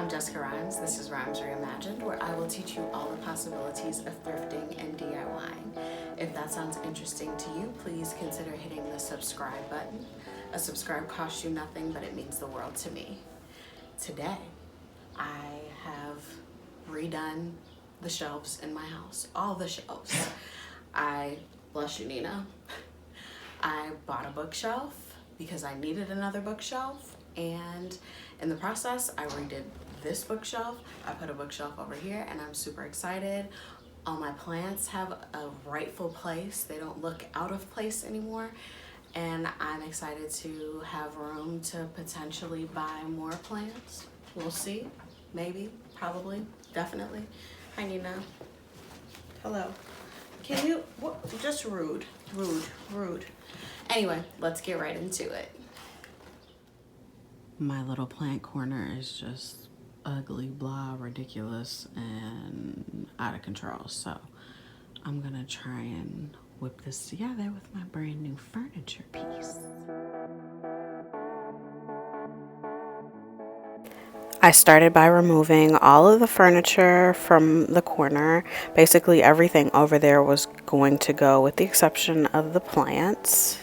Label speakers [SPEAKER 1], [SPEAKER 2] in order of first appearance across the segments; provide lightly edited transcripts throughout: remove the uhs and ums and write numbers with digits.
[SPEAKER 1] I'm Jessica Rhymes. This is Rhymes Reimagined, where I will teach you all the possibilities of thrifting and DIYing. If that sounds interesting to you, please consider hitting the subscribe button. A subscribe costs you nothing, but it means the world to me. Today, I have redone the shelves in my house, all the shelves. Bless you, Nina. I bought a bookshelf because I needed another bookshelf, and in the process I redid this bookshelf. I put a bookshelf over here and I'm super excited. All my plants have a rightful place. They don't look out of place anymore, and I'm excited to have room to potentially buy more plants. We'll see. Maybe, probably, definitely. Hi, Nina. Hello. Can you, what, just rude. Anyway, let's get right into it. My little plant corner is just ugly, blah, ridiculous, and out of control. So I'm gonna try and whip this together with my brand new furniture piece. I started by removing all of the furniture from the corner. Basically everything over there was going to go, with the exception of the plants.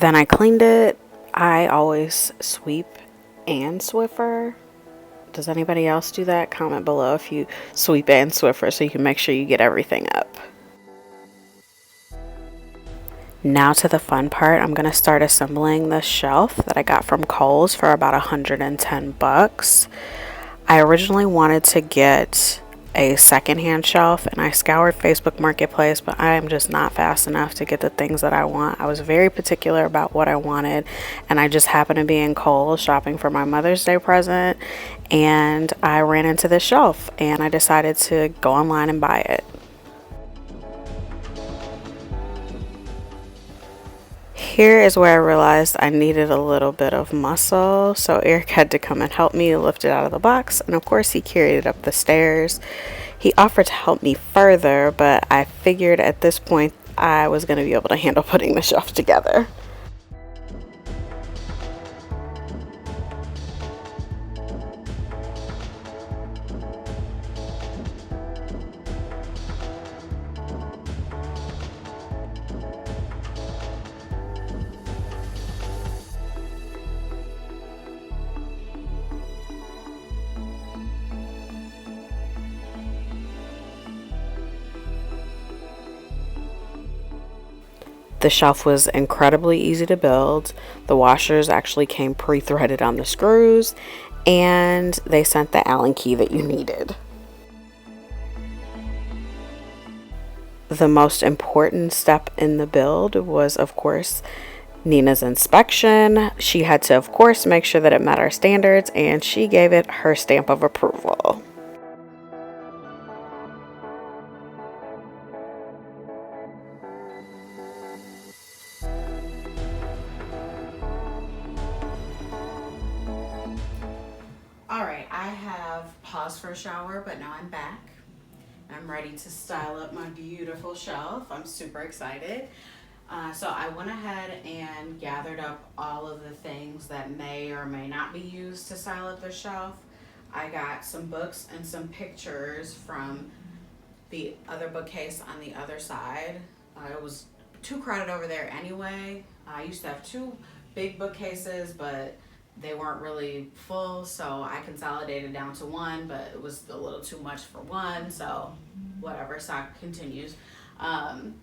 [SPEAKER 1] Then I cleaned it. I always sweep and Swiffer. Does anybody else do that? Comment below if you sweep and Swiffer so you can make sure you get everything up. Now to the fun part. I'm going to start assembling the shelf that I got from Kohls for about 110 bucks. I originally wanted to get a secondhand shelf, and I scoured Facebook Marketplace, but I am just not fast enough to get the things that I want. I was very particular about what I wanted, and I just happened to be in Kohls shopping for my Mother's Day present, and I ran into this shelf and I decided to go online and buy it. Here is where I realized I needed a little bit of muscle, so Eric had to come and help me lift it out of the box, and of course he carried it up the stairs. He offered to help me further, but I figured at this point I was going to be able to handle putting the shelf together. The shelf was incredibly easy to build. The washers actually came pre-threaded on the screws, and they sent the Allen key that you needed. The most important step in the build was, of course, Nina's inspection. She had to, of course, make sure that it met our standards, and she gave it her stamp of approval. Alright, I have paused for a shower, but now I'm back. I'm ready to style up my beautiful shelf. I'm super excited. So I went ahead and gathered up all of the things that may or may not be used to style up the shelf. I got some books and some pictures from the other bookcase on the other side. It was too crowded over there anyway. I used to have two big bookcases, but they weren't really full, so I consolidated down to one, but it was a little too much for one, so whatever, stock continues. And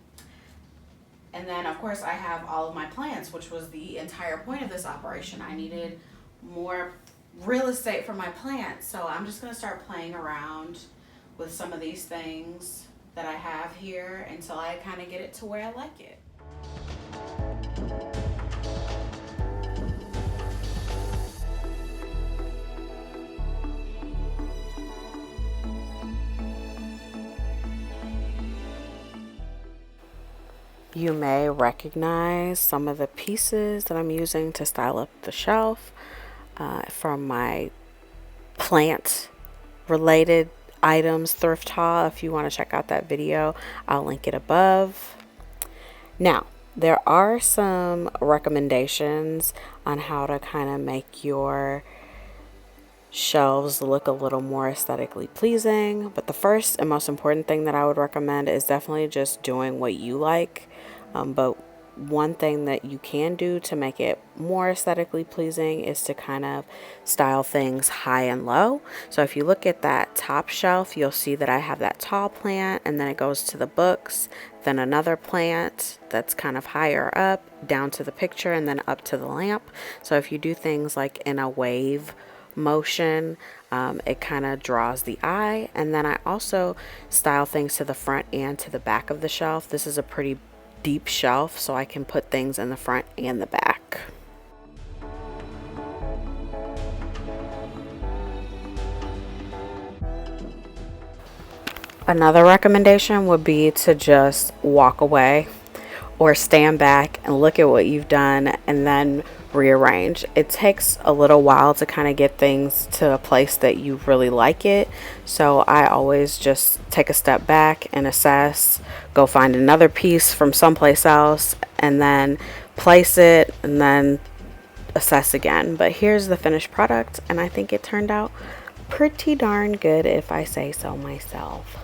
[SPEAKER 1] then of course I have all of my plants, which was the entire point of this operation. I needed more real estate for my plants, so I'm just going to start playing around with some of these things that I have here until I kind of get it to where I like it. You may recognize some of the pieces that I'm using to style up the shelf from my plant related items thrift haul. If you want to check out that video, I'll link it above. Now, there are some recommendations on how to kind of make your shelves look a little more aesthetically pleasing. But the first and most important thing that I would recommend is definitely just doing what you like. But one thing that you can do to make it more aesthetically pleasing is to kind of style things high and low. So if you look at that top shelf, you'll see that I have that tall plant, and then it goes to the books, then another plant that's kind of higher up, down to the picture, and then up to the lamp. So if you do things like in a wave motion, it kind of draws the eye. And then I also style things to the front and to the back of the shelf. This is a pretty deep shelf, so I can put things in the front and the back. Another recommendation would be to just walk away or stand back and look at what you've done and then rearrange. It takes a little while to kind of get things to a place that you really like it. So I always just take a step back and assess, go find another piece from someplace else, and then place it and then assess again. But here's the finished product, and I think it turned out pretty darn good if I say so myself.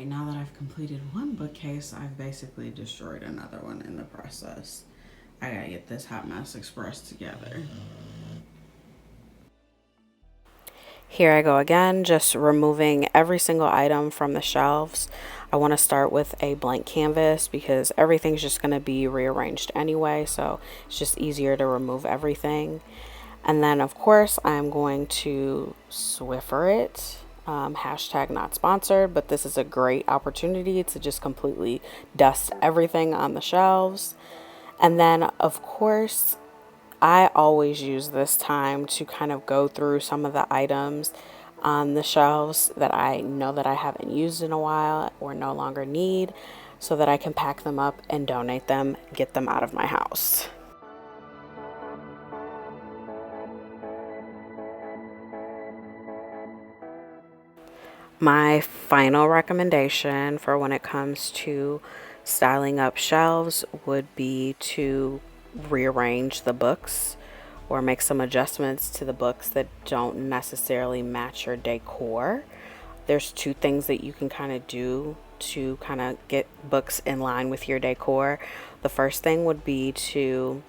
[SPEAKER 1] Now that I've completed one bookcase, I've basically destroyed another one in the process. I gotta get this hot mess express together. Here I go again, just removing every single item from the shelves. I want to start with a blank canvas because everything's just going to be rearranged anyway, so it's just easier to remove everything. And then of course I'm going to Swiffer it. Hashtag not sponsored, but this is a great opportunity to just completely dust everything on the shelves. And then of course I always use this time to kind of go through some of the items on the shelves that I know that I haven't used in a while or no longer need, so that I can pack them up and donate them, get them out of my house. My final recommendation for when it comes to styling up shelves would be to rearrange the books or make some adjustments to the books that don't necessarily match your decor. There's two things that you can kind of do to kind of get books in line with your decor. The first thing would be to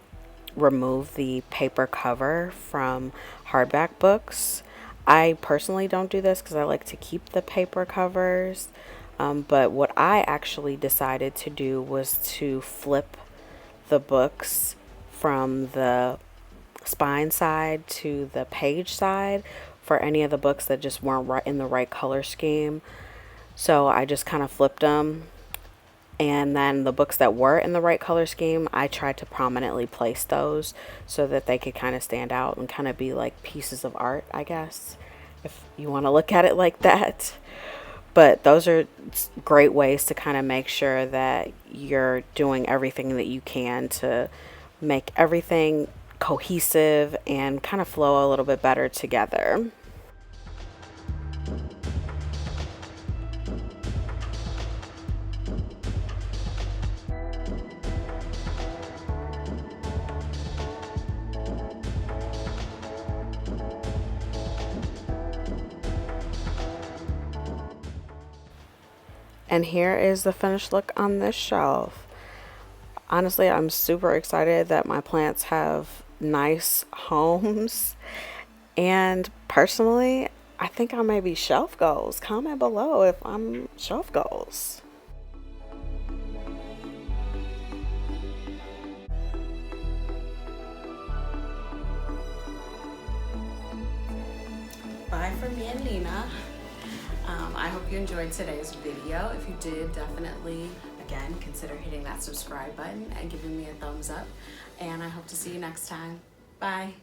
[SPEAKER 1] remove the paper cover from hardback books. I personally don't do this because I like to keep the paper covers. But what I actually decided to do was to flip the books from the spine side to the page side for any of the books that just weren't right in the right color scheme. So I just kind of flipped them. And then the books that were in the right color scheme, I tried to prominently place those so that they could kind of stand out and kind of be like pieces of art, I guess, if you want to look at it like that. But those are great ways to kind of make sure that you're doing everything that you can to make everything cohesive and kind of flow a little bit better together. And here is the finished look on this shelf. Honestly, I'm super excited that my plants have nice homes. And personally, I think I may be shelf goals. Comment below if I'm shelf goals. Bye from me and Lena. I hope you enjoyed today's video. If you did, definitely again, consider hitting that subscribe button and giving me a thumbs up. And I hope to see you next time. Bye.